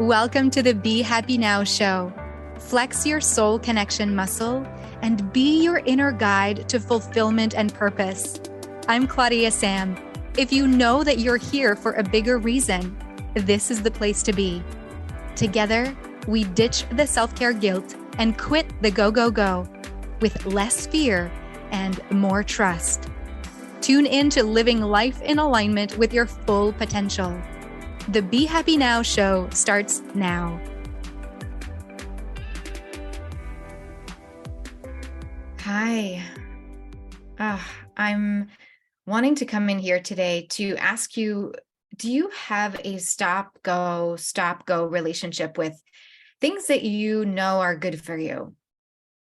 Welcome to the Be Happy Now show. Flex your soul connection muscle and be your inner guide to fulfillment and purpose. I'm Claudia-Sam. If you know that you're here for a bigger reason, this is the place to be. Together, we ditch the self-care guilt and quit the go with less fear and more trust. Tune in to living life in alignment with your full potential. The Be Happy Now show starts now. Hi. I'm wanting to come in here today to ask you, do you have a stop, go relationship with things that you know are good for you?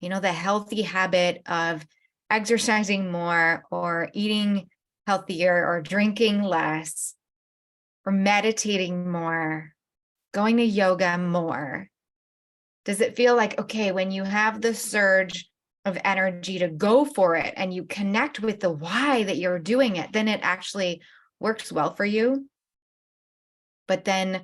You know, the healthy habit of exercising more or eating healthier or drinking less, or meditating more, going to yoga more? Does it feel like, okay, when you have the surge of energy to go for it and you connect with the why that you're doing it, then it actually works well for you? But then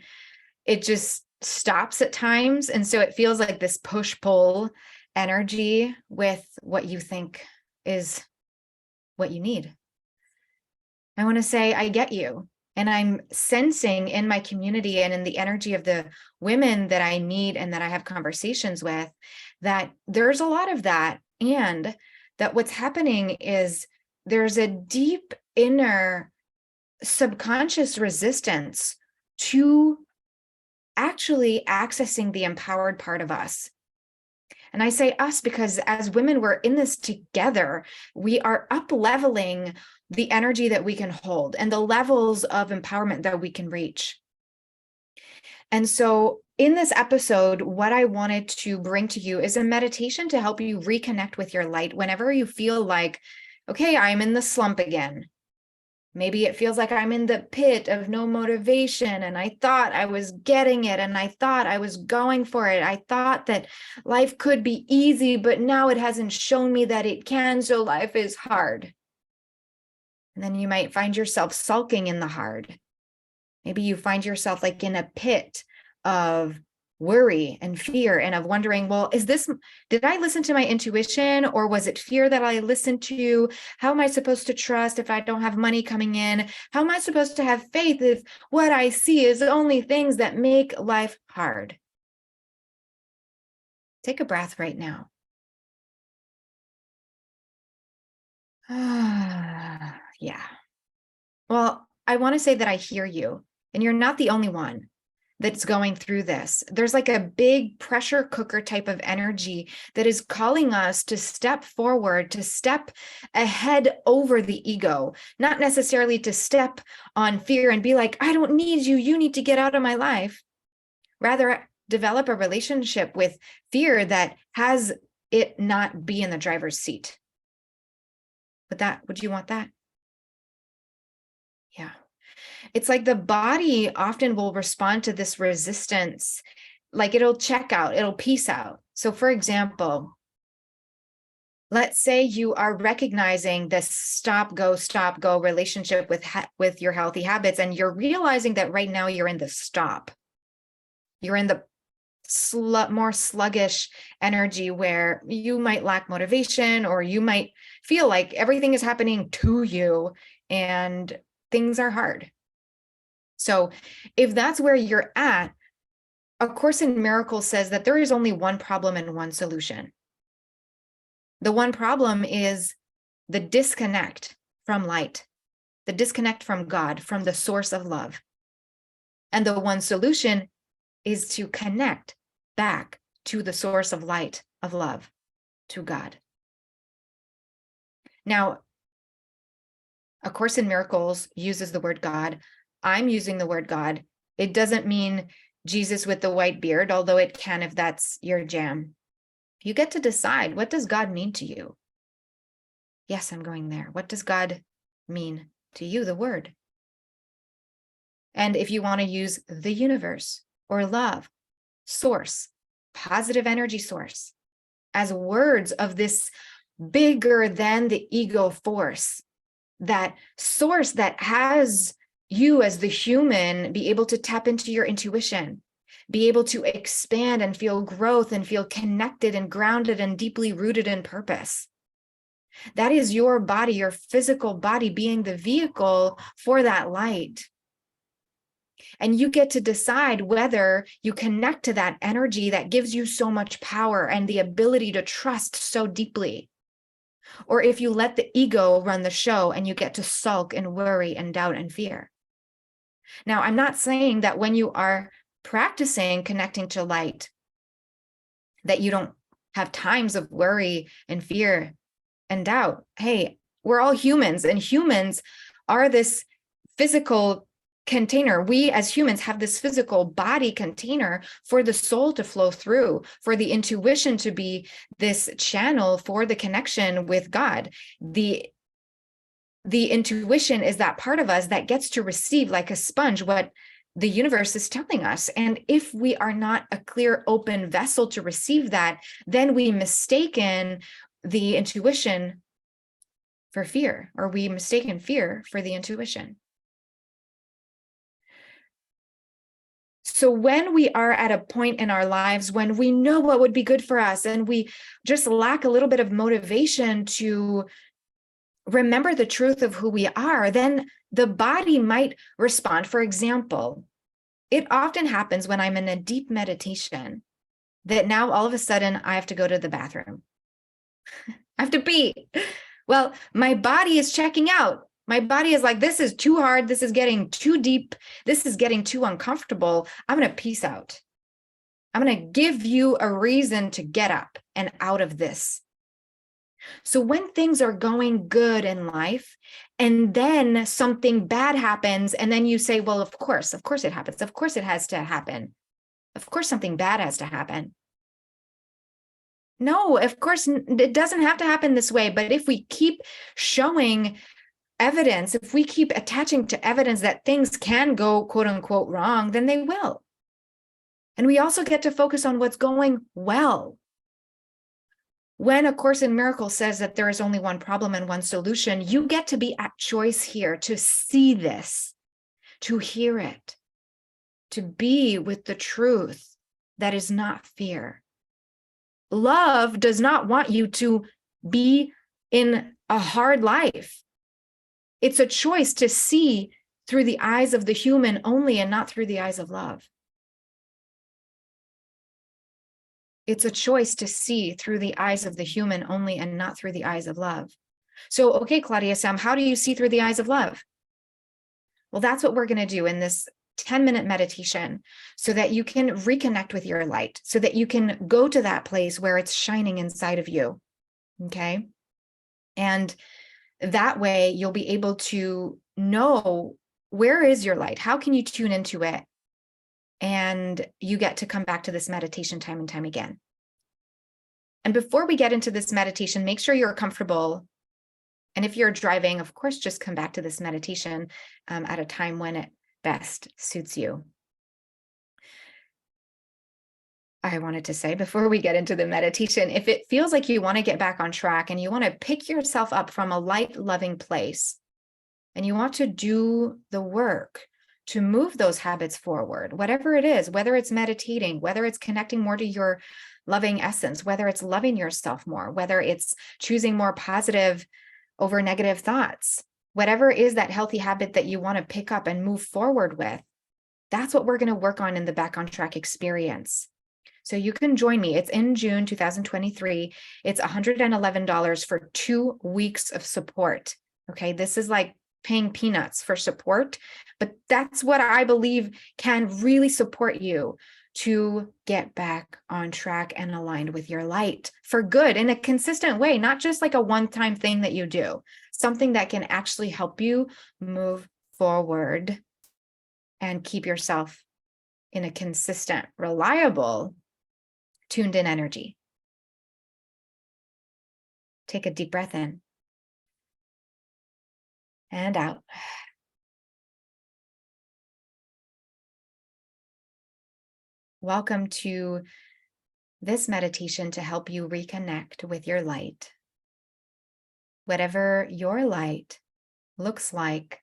it just stops at times. And so it feels like this push-pull energy with what you think is what you need. I want to say, I get you. And I'm sensing in my community and in the energy of the women that I meet and that I have conversations with, that there's a lot of that. And that what's happening is there's a deep inner subconscious resistance to actually accessing the empowered part of us. And I say us because as women, we're in this together. We are up leveling the energy that we can hold and the levels of empowerment that we can reach. And so in this episode, what I wanted to bring to you is a meditation to help you reconnect with your light whenever you feel like, okay, I'm in the slump again. Maybe it feels like I'm in the pit of no motivation and I thought I was getting it and I thought I was going for it. I thought that life could be easy, but now it hasn't shown me that it can, so life is hard. And then you might find yourself sulking in the hard. Maybe you find yourself like in a pit of worry and fear and of wondering, well, did I listen to my intuition, or was it fear that I listened to? How am I supposed to trust if I don't have money coming in? How am I supposed to have faith if what I see is only things that make life hard? Take a breath right now. Yeah. Well, I want to say that I hear you, and you're not the only one that's going through this. There's like a big pressure cooker type of energy that is calling us to step forward, to step ahead over the ego, not necessarily to step on fear and be like, I don't need you, you need to get out of my life. Rather, develop a relationship with fear that has it not be in the driver's seat. Would you want that? Yeah. It's like the body often will respond to this resistance, like it'll check out, it'll peace out. So for example, let's say you are recognizing this stop, go relationship with your healthy habits, and you're realizing that right now you're in the stop. You're in the more sluggish energy where you might lack motivation, or you might feel like everything is happening to you and things are hard. So if that's where you're at, A Course in Miracles says that there is only one problem and one solution. The one problem is the disconnect from light, the disconnect from God, from the source of love. And the one solution is to connect back to the source of light, of love, to God. Now, A Course in Miracles uses the word God. I'm using the word God. It doesn't mean Jesus with the white beard, although it can if that's your jam. You get to decide, what does God mean to you? Yes, I'm going there. What does God mean to you, the word? And if you want to use the universe or love, source, positive energy source, as words of this bigger than the ego force, that source that has you as the human be able to tap into your intuition, be able to expand and feel growth and feel connected and grounded and deeply rooted in purpose. That is your body, your physical body being the vehicle for that light. And you get to decide whether you connect to that energy that gives you so much power and the ability to trust so deeply, or if you let the ego run the show and you get to sulk and worry and doubt and fear. Now, I'm not saying that when you are practicing connecting to light, that you don't have times of worry and fear and doubt. Hey, we're all humans, and humans are this physical container. We as humans have this physical body container for the soul to flow through, for the intuition to be this channel for the connection with God. The intuition is that part of us that gets to receive like a sponge what the universe is telling us. And if we are not a clear, open vessel to receive that, then we mistaken the intuition for fear, or we mistaken fear for the intuition. So when we are at a point in our lives when we know what would be good for us and we just lack a little bit of motivation to remember the truth of who we are, then the body might respond. For example, it often happens when I'm in a deep meditation that now all of a sudden I have to go to the bathroom. I have to pee. Well, my body is checking out. My body is like, this is too hard. This is getting too deep. This is getting too uncomfortable. I'm going to peace out. I'm going to give you a reason to get up and out of this. So when things are going good in life and then something bad happens, and then you say, well, of course it happens. Of course it has to happen. Of course something bad has to happen. No, of course it doesn't have to happen this way. But if we keep showing evidence, if we keep attaching to evidence that things can go quote unquote wrong, then they will. And we also get to focus on what's going well. When A Course in Miracles says that there is only one problem and one solution, you get to be at choice here to see this, to hear it, to be with the truth that is not fear. Love does not want you to be in a hard life. It's a choice to see through the eyes of the human only and not through the eyes of love. It's a choice to see through the eyes of the human only and not through the eyes of love. So, okay, Claudia-Sam, how do you see through the eyes of love? Well, that's what we're going to do in this 10-minute meditation so that you can reconnect with your light, so that you can go to that place where it's shining inside of you. Okay. And that way you'll be able to know, where is your light? How can you tune into it? And you get to come back to this meditation time and time again. And before we get into this meditation, make sure you're comfortable. And if you're driving, of course, just come back to this meditation at a time when it best suits you. I wanted to say, before we get into the meditation, if it feels like you want to get back on track and you want to pick yourself up from a light, loving place, and you want to do the work to move those habits forward, whatever it is, whether it's meditating, whether it's connecting more to your loving essence, whether it's loving yourself more, whether it's choosing more positive over negative thoughts, whatever is that healthy habit that you want to pick up and move forward with, that's what we're going to work on in the Back on Track experience. So you can join me. It's in June 2023. It's $111 for 2 weeks of support. Okay, this is like paying peanuts for support, but that's what I believe can really support you to get back on track and aligned with your light for good in a consistent way, not just like a one-time thing that you do, something that can actually help you move forward and keep yourself in a consistent, reliable, tuned in energy. Take a deep breath in and out. Welcome to this meditation to help you reconnect with your light. Whatever your light looks like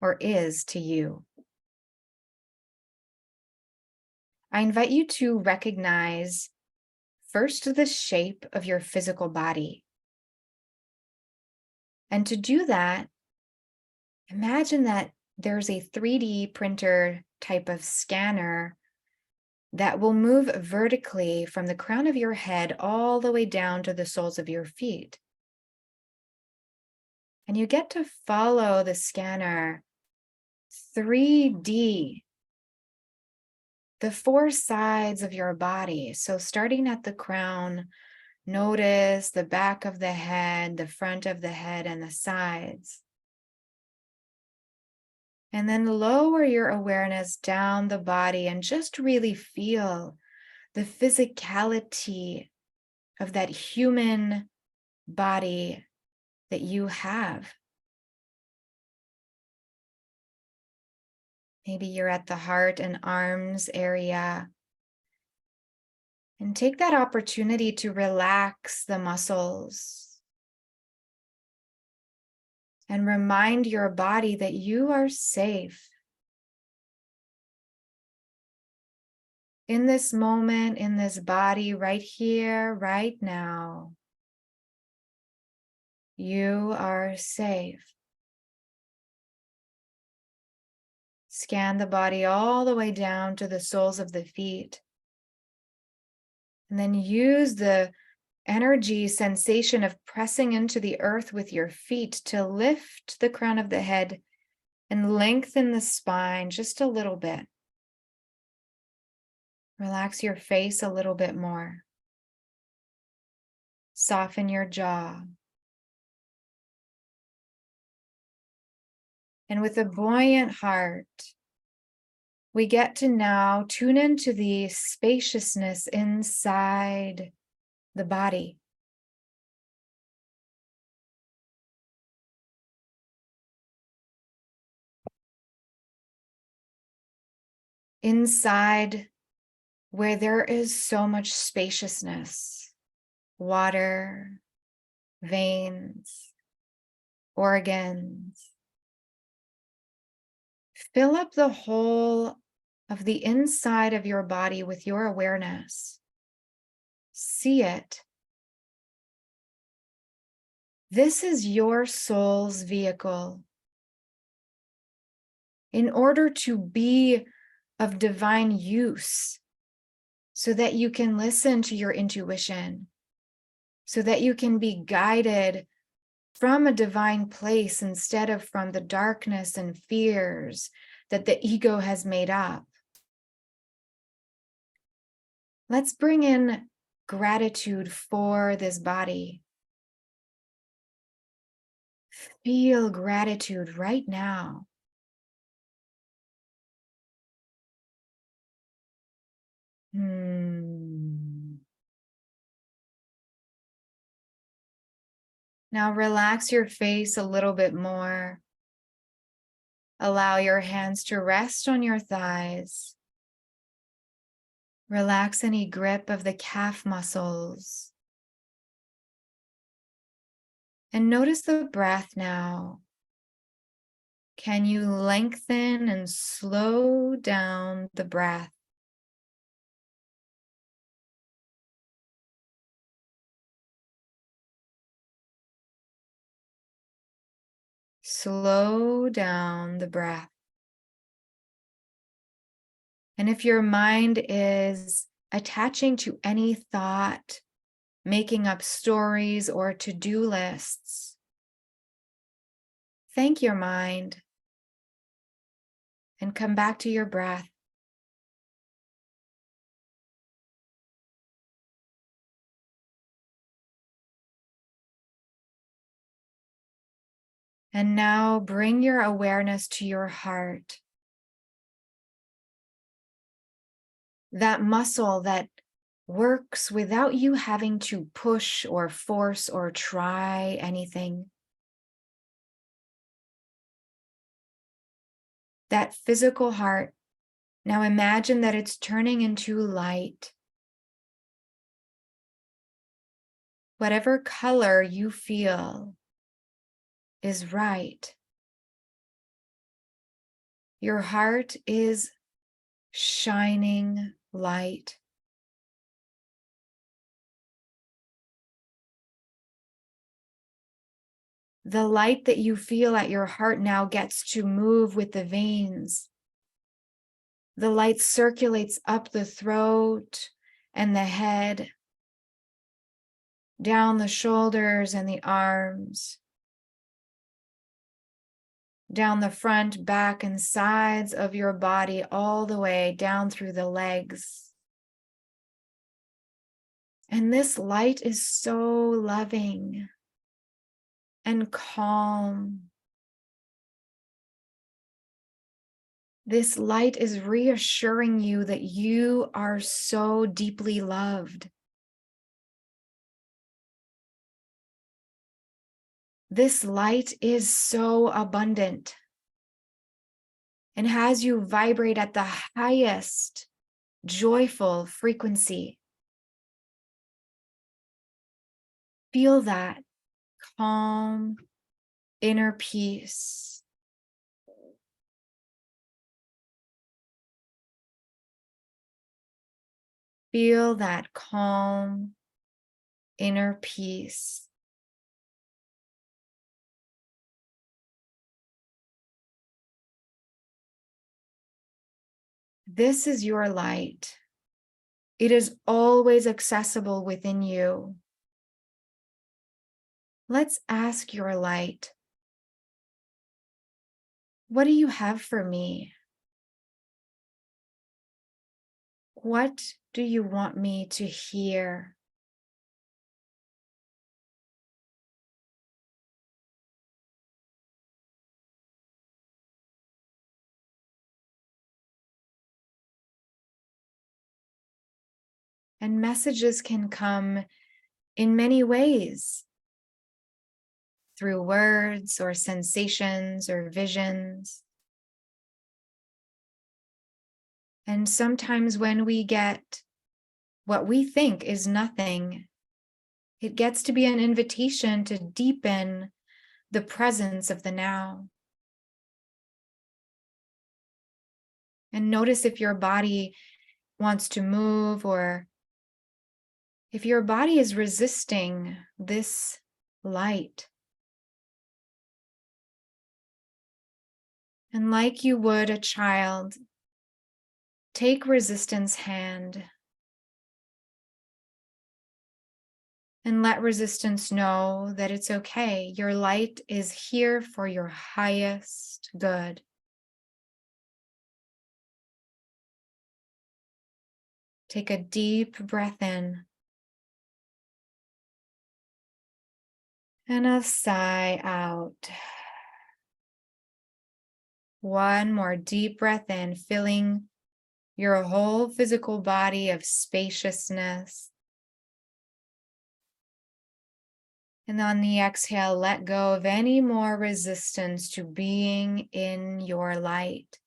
or is to you. I invite you to recognize first the shape of your physical body. And to do that, imagine that there's a 3D printer type of scanner that will move vertically from the crown of your head all the way down to the soles of your feet. And you get to follow the scanner 3D, the four sides of your body. So starting at the crown, notice the back of the head, the front of the head, and the sides. And then lower your awareness down the body and just really feel the physicality of that human body that you have. Maybe you're at the heart and arms area. And take that opportunity to relax the muscles and remind your body that you are safe. In this moment, in this body, right here, right now, you are safe. Scan the body all the way down to the soles of the feet. And then use the energy sensation of pressing into the earth with your feet to lift the crown of the head and lengthen the spine just a little bit. Relax your face a little bit more. Soften your jaw. And with a buoyant heart, we get to now tune into the spaciousness inside the body. Inside where there is so much spaciousness, water, veins, organs. Fill up the whole of the inside of your body with your awareness. See it. This is your soul's vehicle. In order to be of divine use, so that you can listen to your intuition, so that you can be guided from a divine place instead of from the darkness and fears that the ego has made up. Let's bring in gratitude for this body. Feel gratitude right now. Now relax your face a little bit more. Allow your hands to rest on your thighs. Relax any grip of the calf muscles. And notice the breath now. Can you lengthen and slow down the breath? Slow down the breath. And if your mind is attaching to any thought, making up stories or to-do lists, thank your mind and come back to your breath. And now bring your awareness to your heart. That muscle that works without you having to push or force or try anything. That physical heart, now imagine that it's turning into light. Whatever color you feel is right. Your heart is shining light. The light that you feel at your heart now gets to move with the veins. The light circulates up the throat and the head, down the shoulders and the arms, down the front, back, and sides of your body, all the way down through the legs. And this light is so loving and calm. This light is reassuring you that you are so deeply loved. This light is so abundant and has you vibrate at the highest joyful frequency. Feel that calm inner peace. Feel that calm inner peace. This is your light. It is always accessible within you. Let's ask your light, what do you have for me? What do you want me to hear? And messages can come in many ways, through words or sensations or visions. And sometimes when we get what we think is nothing, it gets to be an invitation to deepen the presence of the now. And notice if your body wants to move or if your body is resisting this light. And like you would a child, take resistance hand and let resistance know that it's okay. Your light is here for your highest good. Take a deep breath in and a sigh out. One more deep breath in, filling your whole physical body of spaciousness. And on the exhale, let go of any more resistance to being in your light.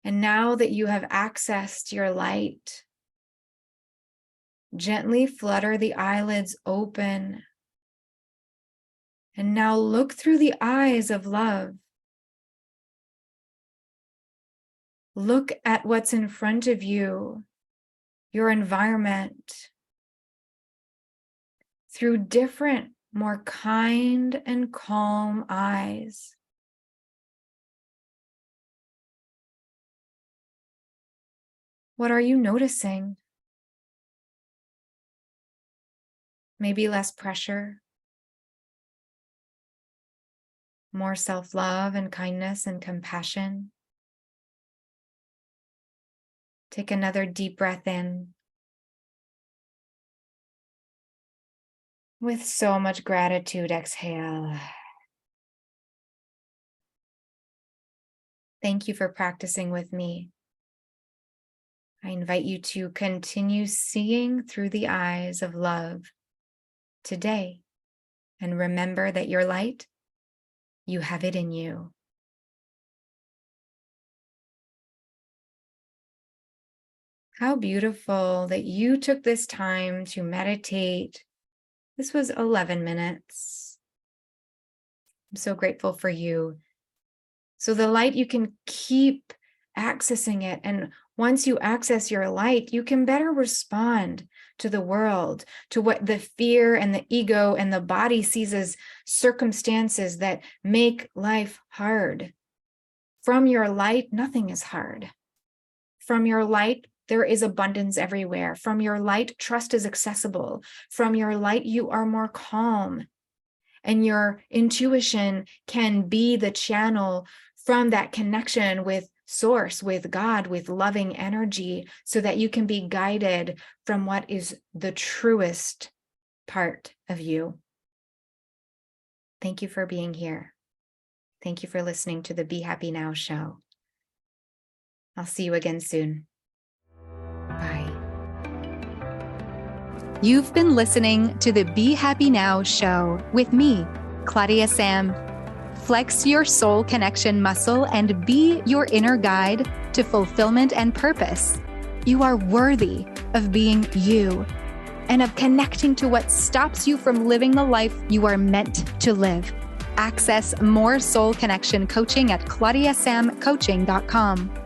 And now that you have accessed your light, gently flutter the eyelids open. And now look through the eyes of love. Look at what's in front of you, your environment, through different, more kind and calm eyes. What are you noticing? Maybe less pressure, more self-love and kindness and compassion. Take another deep breath in. With so much gratitude, exhale. Thank you for practicing with me. I invite you to continue seeing through the eyes of love today. And remember that your light, you have it in you. How beautiful that you took this time to meditate. This was 11 minutes. I'm so grateful for you. So the light, you can keep accessing it. And once you access your light, you can better respond to the world, to what the fear and the ego and the body sees as circumstances that make life hard. From your light, nothing is hard. From your light, there is abundance everywhere. From your light, trust is accessible. From your light, you are more calm. And your intuition can be the channel from that connection with Source, with God, with loving energy, so that you can be guided from what is the truest part of you. Thank you for being here. Thank you for listening to the Be Happy Now show. I'll see you again soon. Bye. You've been listening to the Be Happy Now show with me, Claudia-Sam. Flex your soul connection muscle and be your inner guide to fulfillment and purpose. You are worthy of being you and of connecting to what stops you from living the life you are meant to live. Access more soul connection coaching at claudiasamcoaching.com.